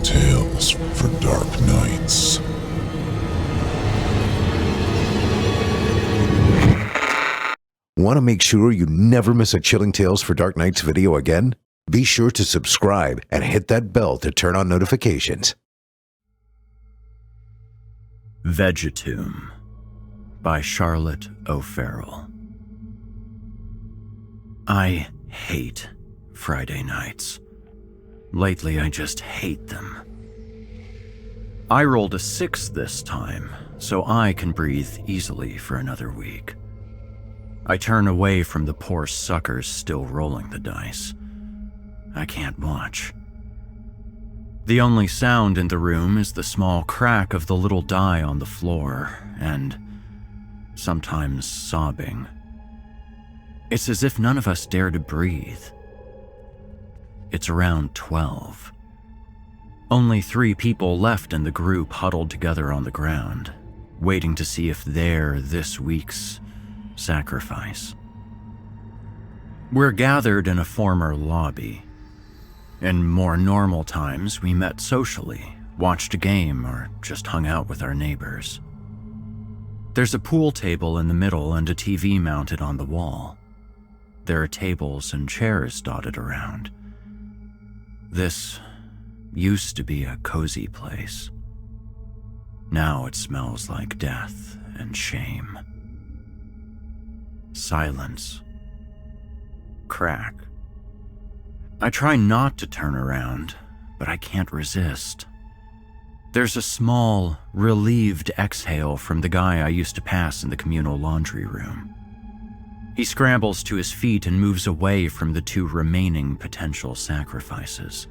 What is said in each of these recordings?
Chilling tales for dark nights. Want to make sure you never miss a Chilling Tales for Dark Nights video again? Be sure to subscribe and hit that bell to turn on notifications. Vegetomb by Charlotte O'Farrell. I hate Friday nights. Lately, I just hate them. I rolled a 6 this time, so I can breathe easily for another week. I turn away from the poor suckers still rolling the dice. I can't watch. The only sound in the room is the small crack of the little die on the floor, and sometimes sobbing. It's as if none of us dare to breathe. It's around 12. Only 3 people left in the group huddled together on the ground, waiting to see if they're this week's sacrifice. We're gathered in a former lobby. In more normal times, we met socially, watched a game, or just hung out with our neighbors. There's a pool table in the middle and a TV mounted on the wall. There are tables and chairs dotted around. This used to be a cozy place. Now it smells like death and shame. Silence. Crack. I try not to turn around, but I can't resist. There's a small, relieved exhale from the guy I used to pass in the communal laundry room. He scrambles to his feet and moves away from the 2 remaining potential sacrifices.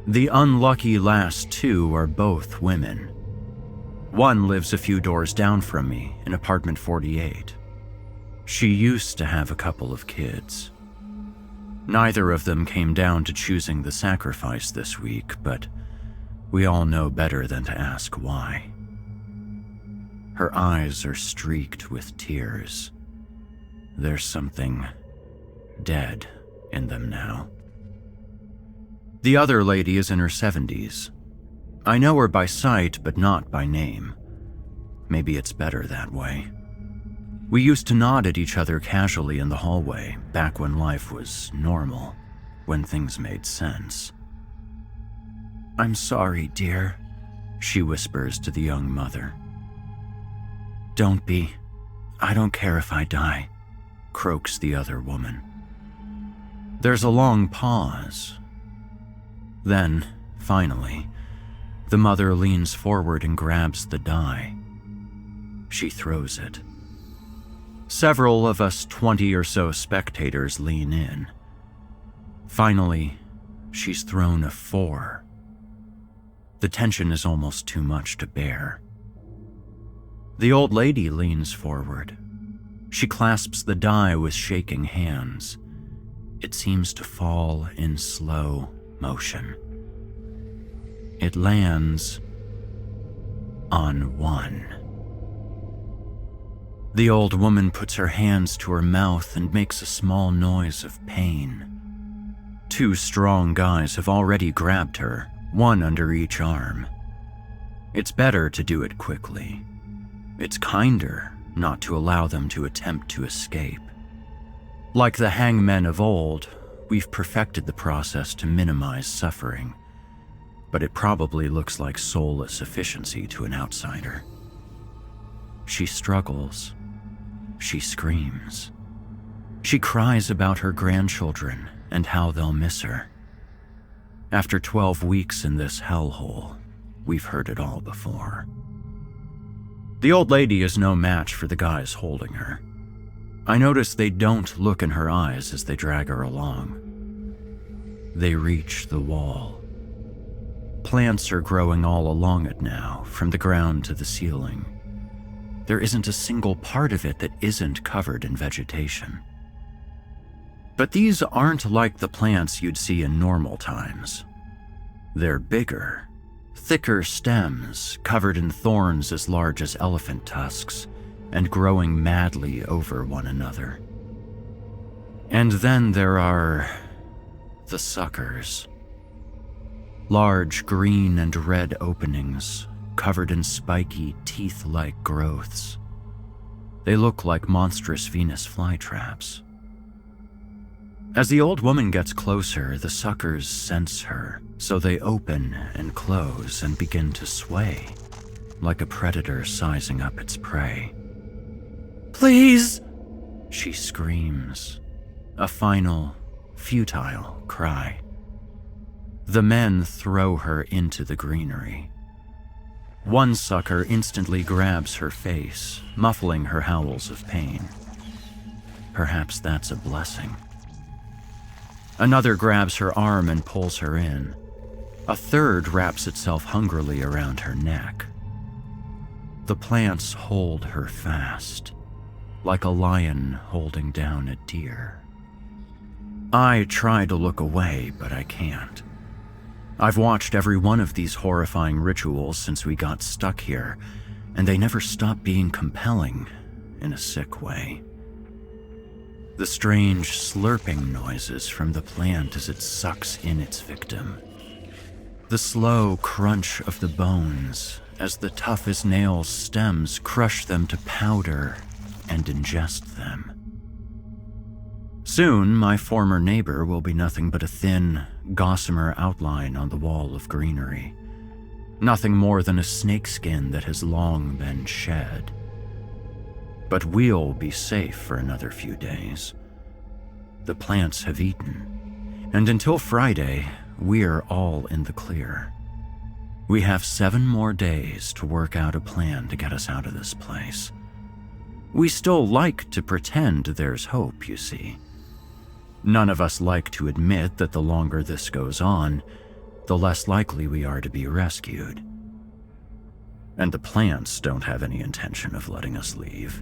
The unlucky last 2 are both women. One lives a few doors down from me in apartment 48. She used to have a couple of kids. Neither of them came down to choosing the sacrifice this week, but we all know better than to ask why. Her eyes are streaked with tears. There's something dead in them now. The other lady is in her 70s. I know her by sight, but not by name. Maybe it's better that way. We used to nod at each other casually in the hallway, back when life was normal, when things made sense. "I'm sorry, dear," she whispers to the young mother. "Don't be. I don't care if I die," croaks the other woman. There's a long pause. Then, finally, the mother leans forward and grabs the die. She throws it. Several of us 20 or so spectators lean in. Finally, she's thrown a 4. The tension is almost too much to bear. The old lady leans forward. She clasps the die with shaking hands. It seems to fall in slow motion. It lands on 1. The old woman puts her hands to her mouth and makes a small noise of pain. 2 strong guys have already grabbed her, one under each arm. It's better to do it quickly. It's kinder not to allow them to attempt to escape. Like the hangmen of old, we've perfected the process to minimize suffering, but it probably looks like soulless efficiency to an outsider. She struggles. She screams. She cries about her grandchildren and how they'll miss her. After 12 weeks in this hellhole, we've heard it all before. The old lady is no match for the guys holding her. I notice they don't look in her eyes as they drag her along. They reach the wall. Plants are growing all along it now, from the ground to the ceiling. There isn't a single part of it that isn't covered in vegetation. But these aren't like the plants you'd see in normal times. They're bigger, thicker stems covered in thorns as large as elephant tusks and growing madly over one another. And then there are the suckers. Large green and red openings, covered in spiky, teeth-like growths. They look like monstrous Venus flytraps. As the old woman gets closer, the suckers sense her, so they open and close and begin to sway, like a predator sizing up its prey. "Please!" she screams, a final, futile cry. The men throw her into the greenery. One sucker instantly grabs her face, muffling her howls of pain. Perhaps that's a blessing. Another grabs her arm and pulls her in. A third wraps itself hungrily around her neck. The plants hold her fast, like a lion holding down a deer. I try to look away, but I can't. I've watched every one of these horrifying rituals since we got stuck here, and they never stop being compelling in a sick way. The strange slurping noises from the plant as it sucks in its victim. The slow crunch of the bones as the tough-as-nails stems crush them to powder and ingest them. Soon, my former neighbor will be nothing but a thin, gossamer outline on the wall of greenery. Nothing more than a snakeskin that has long been shed. But we'll be safe for another few days. The plants have eaten, and until Friday, we're all in the clear. We have 7 more days to work out a plan to get us out of this place. We still like to pretend there's hope, you see. None of us like to admit that the longer this goes on, the less likely we are to be rescued. And the plants don't have any intention of letting us leave.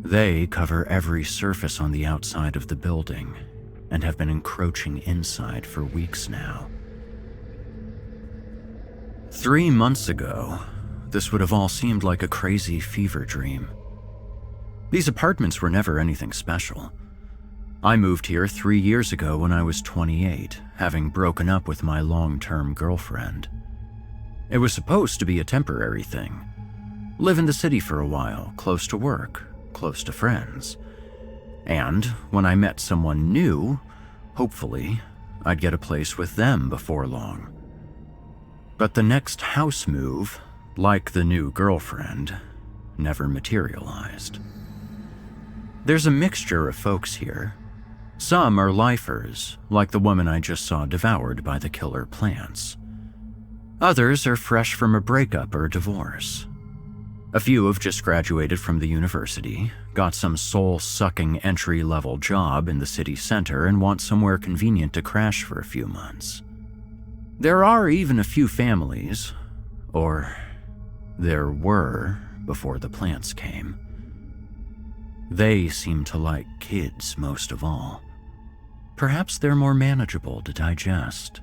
They cover every surface on the outside of the building and have been encroaching inside for weeks now. 3 months ago, this would have all seemed like a crazy fever dream. These apartments were never anything special. I moved here 3 years ago when I was 28, having broken up with my long-term girlfriend. It was supposed to be a temporary thing. Live in the city for a while, close to work, close to friends. And when I met someone new, hopefully, I'd get a place with them before long. But the next house move, like the new girlfriend, never materialized. There's a mixture of folks here. Some are lifers, like the woman I just saw devoured by the killer plants. Others are fresh from a breakup or divorce. A few have just graduated from the university, got some soul-sucking entry-level job in the city center, and want somewhere convenient to crash for a few months. There are even a few families, or there were before the plants came. They seem to like kids most of all. Perhaps they're more manageable to digest.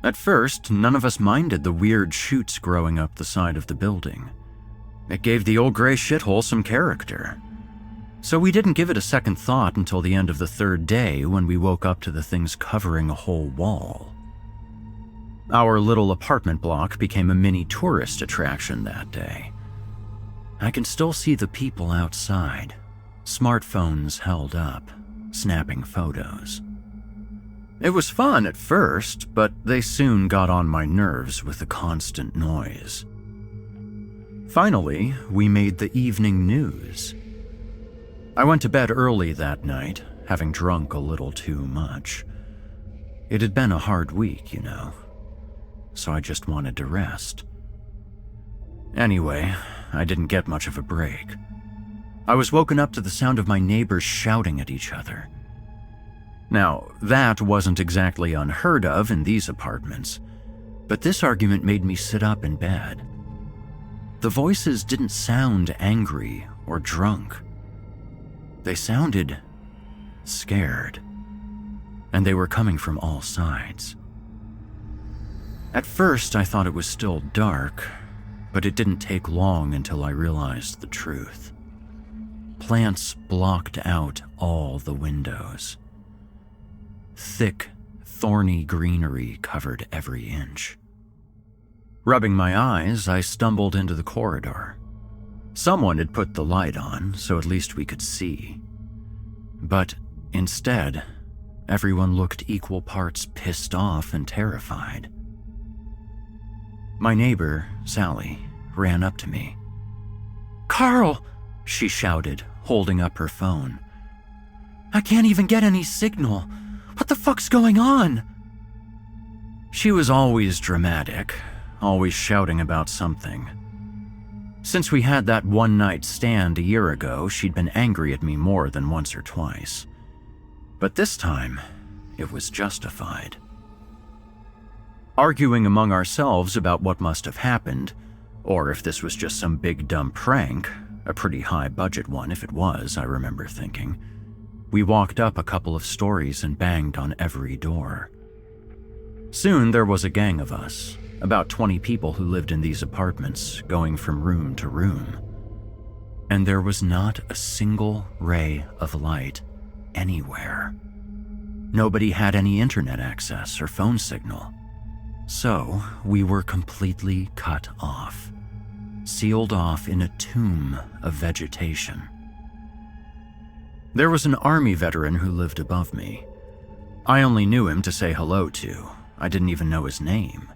At first, none of us minded the weird shoots growing up the side of the building. It gave the old gray shithole some character. So we didn't give it a second thought until the end of the 3rd day when we woke up to the things covering a whole wall. Our little apartment block became a mini tourist attraction that day. I can still see the people outside, smartphones held up, snapping photos. It was fun at first, but they soon got on my nerves with the constant noise. Finally, we made the evening news. I went to bed early that night, having drunk a little too much. It had been a hard week, you know, so I just wanted to rest. Anyway, I didn't get much of a break. I was woken up to the sound of my neighbors shouting at each other. Now, that wasn't exactly unheard of in these apartments, but this argument made me sit up in bed. The voices didn't sound angry or drunk. They sounded scared, and they were coming from all sides. At first, I thought it was still dark, but it didn't take long until I realized the truth. Plants blocked out all the windows. Thick, Thorny greenery covered every inch. Rubbing my eyes, I stumbled into the corridor. Someone had put the light on, so at least we could see. But instead, everyone looked equal parts pissed off and terrified. My neighbor, Sally, ran up to me. "Carl!" she shouted, holding up her phone. "I can't even get any signal. What the fuck's going on?" She was always dramatic, always shouting about something. Since we had that one-night stand a year ago, she'd been angry at me more than once or twice. But this time, it was justified. Arguing among ourselves about what must have happened, or if this was just some big dumb prank, a pretty high-budget one if it was, I remember thinking, we walked up a couple of stories and banged on every door. Soon there was a gang of us, about 20 people who lived in these apartments, going from room to room. And there was not a single ray of light anywhere. Nobody had any internet access or phone signal. So we were completely cut off, sealed off in a tomb of vegetation. There was an army veteran who lived above me. I only knew him to say hello to. I didn't even know his name.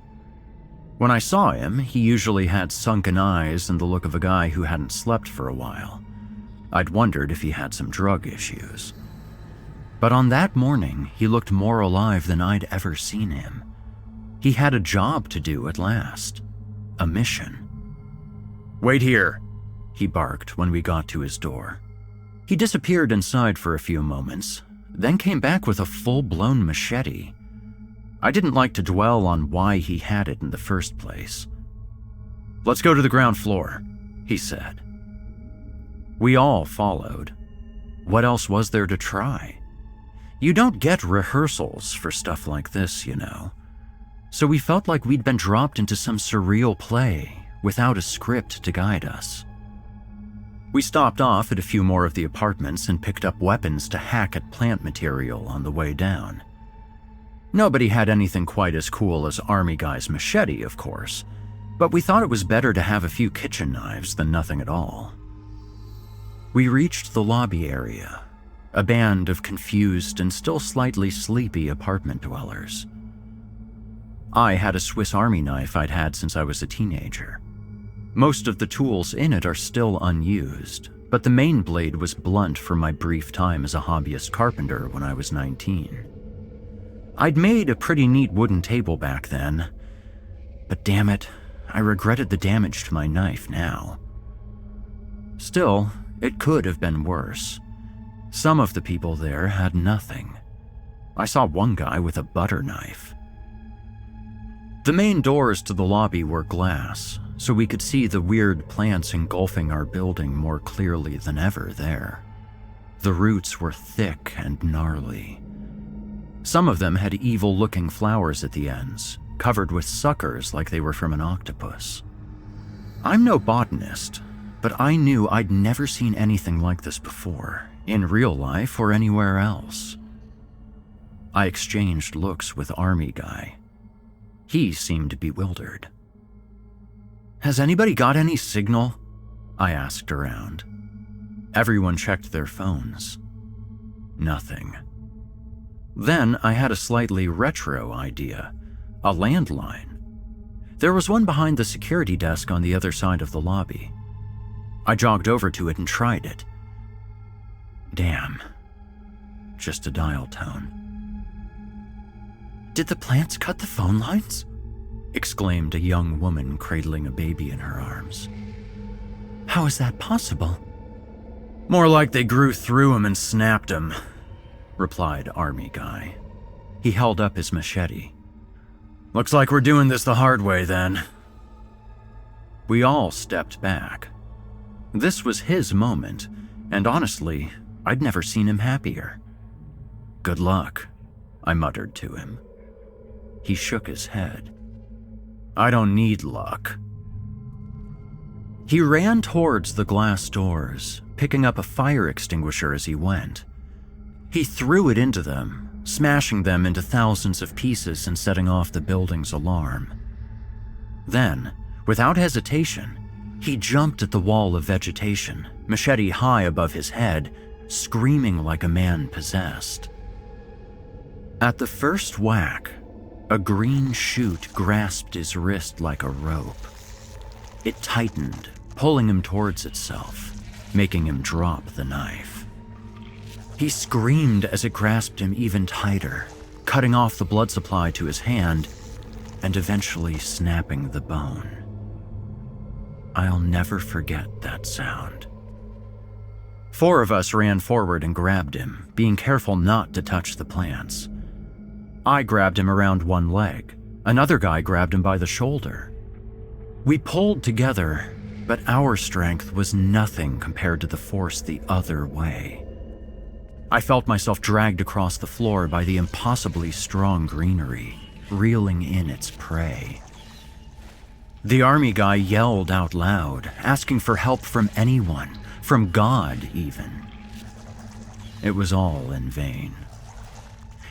When I saw him, he usually had sunken eyes and the look of a guy who hadn't slept for a while. I'd wondered if he had some drug issues. But on that morning, he looked more alive than I'd ever seen him. He had a job to do at last. A mission. "Wait here," he barked when we got to his door. He disappeared inside for a few moments, then came back with a full-blown machete. I didn't like to dwell on why he had it in the first place. "Let's go to the ground floor," he said. We all followed. What else was there to try? You don't get rehearsals for stuff like this, you know. So we felt like we'd been dropped into some surreal play without a script to guide us. We stopped off at a few more of the apartments and picked up weapons to hack at plant material on the way down. Nobody had anything quite as cool as Army Guy's machete, of course, but we thought it was better to have a few kitchen knives than nothing at all. We reached the lobby area, a band of confused and still slightly sleepy apartment dwellers. I had a Swiss Army knife I'd had since I was a teenager. Most of the tools in it are still unused, but the main blade was blunt from my brief time as a hobbyist carpenter when I was 19. I'd made a pretty neat wooden table back then, but damn it, I regretted the damage to my knife now. Still, it could have been worse. Some of the people there had nothing. I saw one guy with a butter knife. The main doors to the lobby were glass, so we could see the weird plants engulfing our building more clearly than ever there. The roots were thick and gnarly. Some of them had evil-looking flowers at the ends, covered with suckers like they were from an octopus. I'm no botanist, but I knew I'd never seen anything like this before, in real life or anywhere else. I exchanged looks with Army Guy. He seemed bewildered. "Has anybody got any signal?" I asked around. Everyone checked their phones. Nothing. Then I had a slightly retro idea, a landline. There was one behind the security desk on the other side of the lobby. I jogged over to it and tried it. Damn. Just a dial tone. "Did the plants cut the phone lines?" exclaimed a young woman cradling a baby in her arms. "How is that possible?" "More like they grew through him and snapped him," replied Army Guy. He held up his machete. "Looks like we're doing this the hard way then." We all stepped back. This was his moment, and honestly, I'd never seen him happier. "Good luck," I muttered to him. He shook his head. "I don't need luck." He ran towards the glass doors, picking up a fire extinguisher as he went. He threw it into them, smashing them into thousands of pieces and setting off the building's alarm. Then, without hesitation, he jumped at the wall of vegetation, machete high above his head, screaming like a man possessed. At the first whack, a green shoot grasped his wrist like a rope. It tightened, pulling him towards itself, making him drop the knife. He screamed as it grasped him even tighter, cutting off the blood supply to his hand and eventually snapping the bone. I'll never forget that sound. 4 of us ran forward and grabbed him, being careful not to touch the plants. I grabbed him around one leg. Another guy grabbed him by the shoulder. We pulled together, but our strength was nothing compared to the force the other way. I felt myself dragged across the floor by the impossibly strong greenery, reeling in its prey. The army guy yelled out loud, asking for help from anyone, from God even. It was all in vain.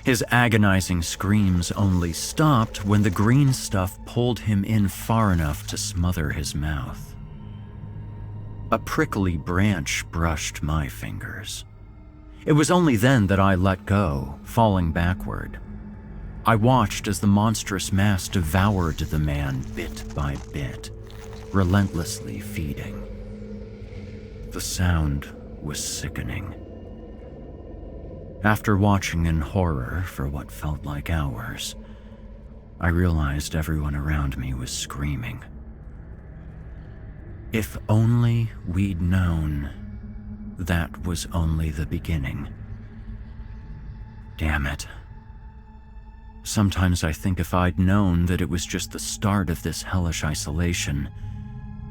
His agonizing screams only stopped when the green stuff pulled him in far enough to smother his mouth. A prickly branch brushed my fingers. It was only then that I let go, falling backward. I watched as the monstrous mass devoured the man bit by bit, relentlessly feeding. The sound was sickening. After watching in horror for what felt like hours, I realized everyone around me was screaming. If only we'd known that was only the beginning. Damn it. Sometimes I think if I'd known that it was just the start of this hellish isolation,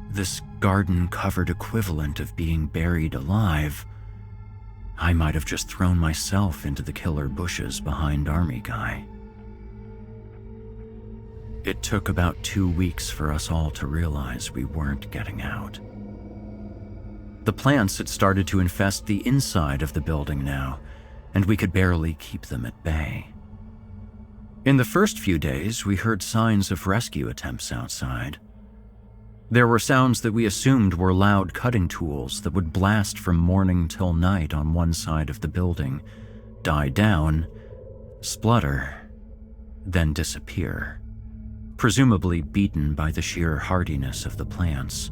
this garden-covered equivalent of being buried alive, I might have just thrown myself into the killer bushes behind Army Guy. It took about 2 weeks for us all to realize we weren't getting out. The plants had started to infest the inside of the building now, and we could barely keep them at bay. In the first few days, we heard signs of rescue attempts outside. There were sounds that we assumed were loud cutting tools that would blast from morning till night on one side of the building, die down, splutter, then disappear, presumably beaten by the sheer hardiness of the plants.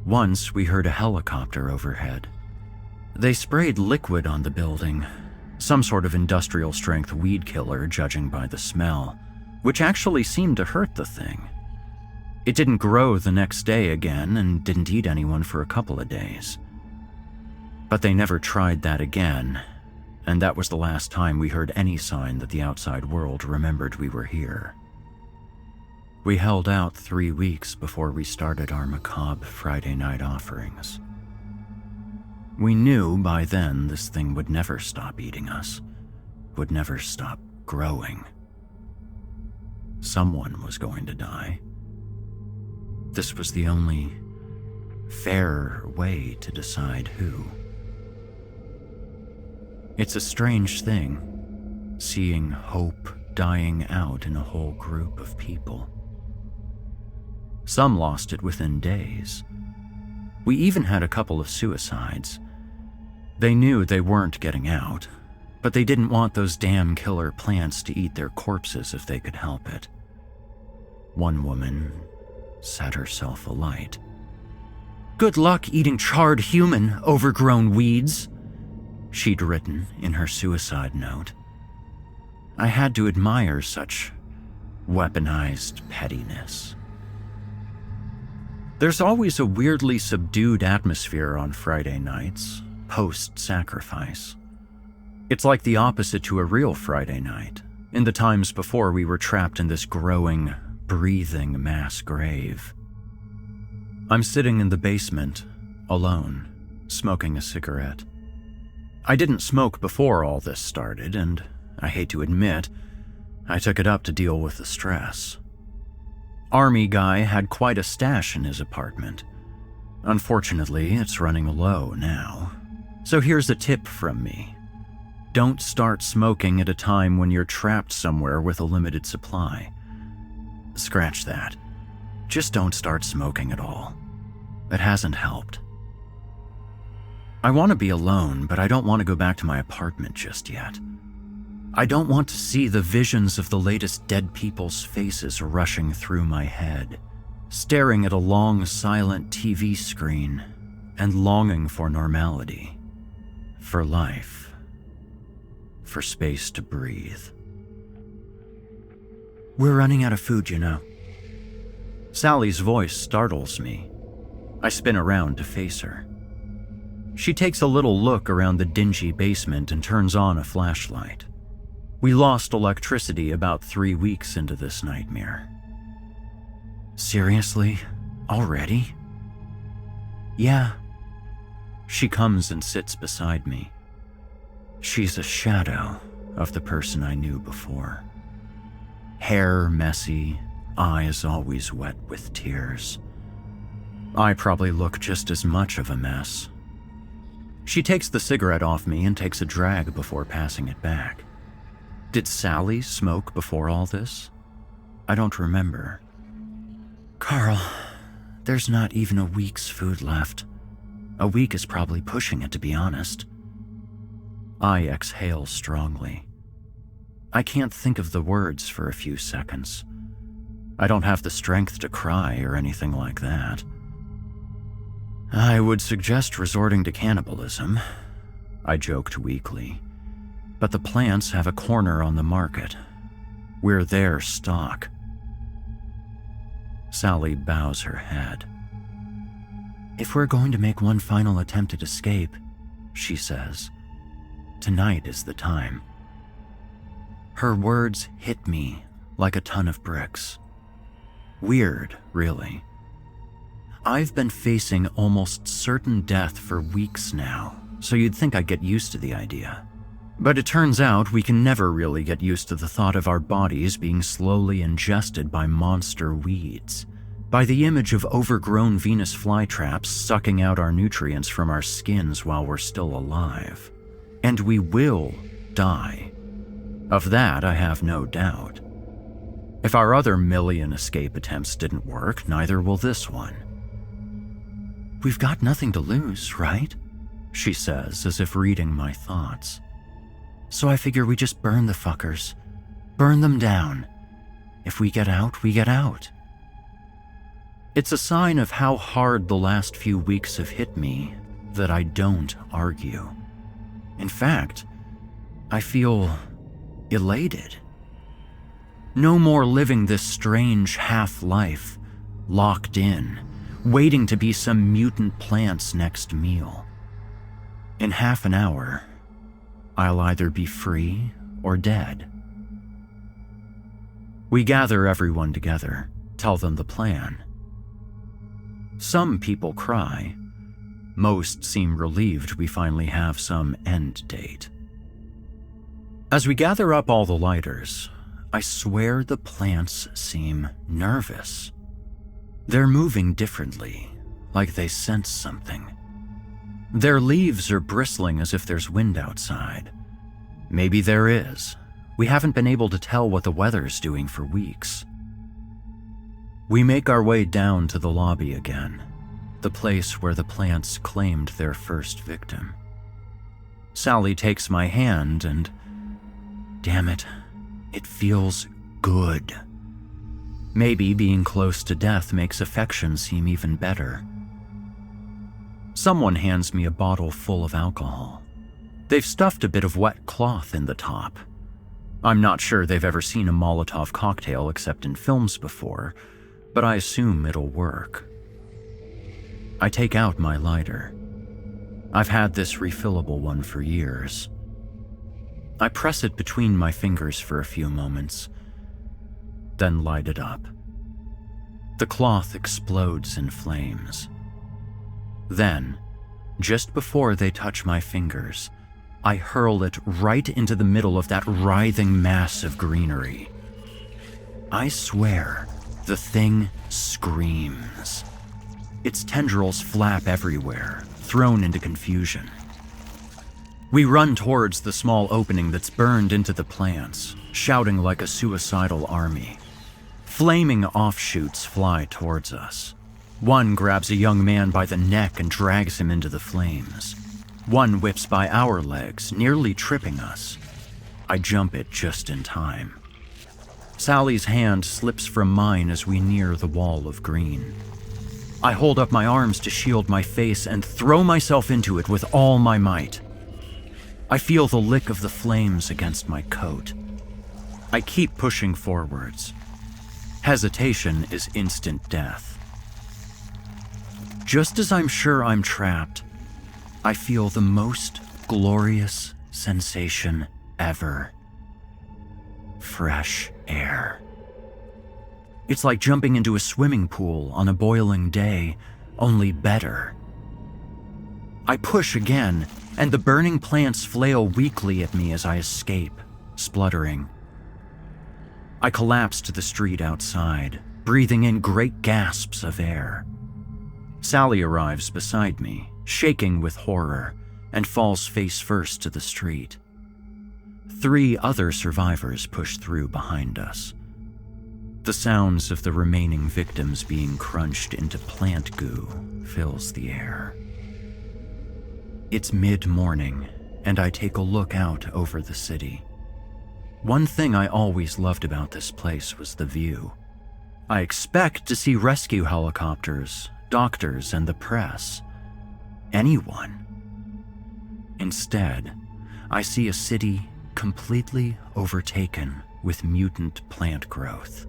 Once we heard a helicopter overhead. They sprayed liquid on the building, some sort of industrial-strength weed killer judging by the smell, which actually seemed to hurt the thing. It didn't grow the next day again and didn't eat anyone for a couple of days. But they never tried that again, and that was the last time we heard any sign that the outside world remembered we were here. We held out 3 weeks before we started our macabre Friday night offerings. We knew by then this thing would never stop eating us, would never stop growing. Someone was going to die. This was the only fair way to decide who. It's a strange thing, seeing hope dying out in a whole group of people. Some lost it within days. We even had a couple of suicides. They knew they weren't getting out, but they didn't want those damn killer plants to eat their corpses if they could help it. One woman set herself alight. "Good luck eating charred human, overgrown weeds," she'd written in her suicide note. I had to admire such weaponized pettiness. There's always a weirdly subdued atmosphere on Friday nights, post-sacrifice. It's like the opposite to a real Friday night, in the times before we were trapped in this growing, breathing mass grave. I'm sitting in the basement, alone, smoking a cigarette. I didn't smoke before all this started, and I hate to admit, I took it up to deal with the stress. Army Guy had quite a stash in his apartment. Unfortunately, it's running low now. So here's a tip from me. Don't start smoking at a time when you're trapped somewhere with a limited supply. Scratch that. Just don't start smoking at all. It hasn't helped. I want to be alone, but I don't want to go back to my apartment just yet. I don't want to see the visions of the latest dead people's faces rushing through my head, staring at a long, silent TV screen and longing for normality, for life, for space to breathe. We're running out of food, you know. Sally's voice startles me. I spin around to face her. She takes a little look around the dingy basement and turns on a flashlight. We lost electricity about 3 weeks into this nightmare. Seriously? Already? Yeah. She comes and sits beside me. She's a shadow of the person I knew before. Hair messy, eyes always wet with tears. I probably look just as much of a mess. She takes the cigarette off me and takes a drag before passing it back. Did Sally smoke before all this? I don't remember. Carl, there's not even a week's food left. A week is probably pushing it, to be honest. I exhale strongly. I can't think of the words for a few seconds. I don't have the strength to cry or anything like that. I would suggest resorting to cannibalism, I joked weakly. But the plants have a corner on the market. We're their stock. Sally bows her head. If we're going to make one final attempt at escape, she says, tonight is the time. Her words hit me like a ton of bricks. Weird, really. I've been facing almost certain death for weeks now, so you'd think I'd get used to the idea. But it turns out we can never really get used to the thought of our bodies being slowly ingested by monster weeds, by the image of overgrown Venus flytraps sucking out our nutrients from our skins while we're still alive. And we will die. Of that, I have no doubt. If our other million escape attempts didn't work, neither will this one. We've got nothing to lose, right? She says, as if reading my thoughts. So I figure we just burn the fuckers. Burn them down. If we get out, we get out. It's a sign of how hard the last few weeks have hit me that I don't argue. In fact, I feel elated. No more living this strange half-life, locked in, waiting to be some mutant plant's next meal. In half an hour, I'll either be free or dead. We gather everyone together, tell them the plan. Some people cry. Most seem relieved we finally have some end date. As we gather up all the lighters, I swear the plants seem nervous. They're moving differently, like they sense something. Their leaves are bristling as if there's wind outside. Maybe there is. We haven't been able to tell what the weather's doing for weeks. We make our way down to the lobby again, the place where the plants claimed their first victim. Sally takes my hand and, damn it, it feels good. Maybe being close to death makes affection seem even better. Someone hands me a bottle full of alcohol. They've stuffed a bit of wet cloth in the top. I'm not sure they've ever seen a Molotov cocktail except in films before, but I assume it'll work. I take out my lighter. I've had this refillable one for years. I press it between my fingers for a few moments, then light it up. The cloth explodes in flames. Then, just before they touch my fingers, I hurl it right into the middle of that writhing mass of greenery. I swear, the thing screams. Its tendrils flap everywhere, thrown into confusion. We run towards the small opening that's burned into the plants, shouting like a suicidal army. Flaming offshoots fly towards us. One grabs a young man by the neck and drags him into the flames. One whips by our legs, nearly tripping us. I jump it just in time. Sally's hand slips from mine as we near the wall of green. I hold up my arms to shield my face and throw myself into it with all my might. I feel the lick of the flames against my coat. I keep pushing forwards. Hesitation is instant death. Just as I'm sure I'm trapped, I feel the most glorious sensation ever. Fresh air. It's like jumping into a swimming pool on a boiling day, only better. I push again, and the burning plants flail weakly at me as I escape, spluttering. I collapse to the street outside, breathing in great gasps of air. Sally arrives beside me, shaking with horror, and falls face first to the street. 3 other survivors push through behind us. The sounds of the remaining victims being crunched into plant goo fills the air. It's mid-morning, and I take a look out over the city. One thing I always loved about this place was the view. I expect to see rescue helicopters, doctors, and the press. Anyone. Instead, I see a city completely overtaken with mutant plant growth.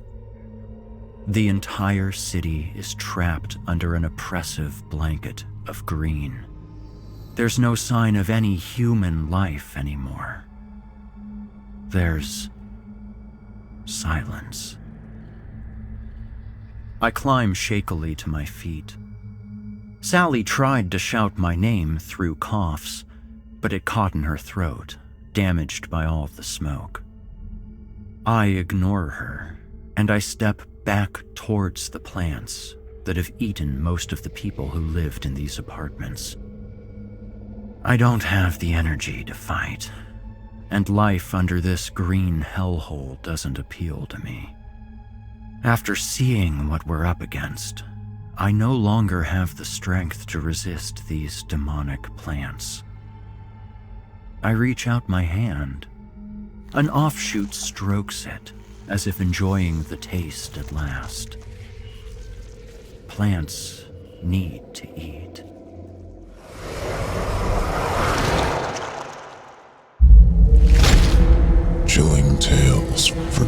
The entire city is trapped under an oppressive blanket of green. There's no sign of any human life anymore. There's silence. I climb shakily to my feet. Sally tried to shout my name through coughs, but it caught in her throat, damaged by all the smoke. I ignore her, and I step back towards the plants that have eaten most of the people who lived in these apartments. I don't have the energy to fight, and life under this green hellhole doesn't appeal to me. After seeing what we're up against, I no longer have the strength to resist these demonic plants. I reach out my hand. An offshoot strokes it, as if enjoying the taste at last. Plants need to eat. Chilling tales for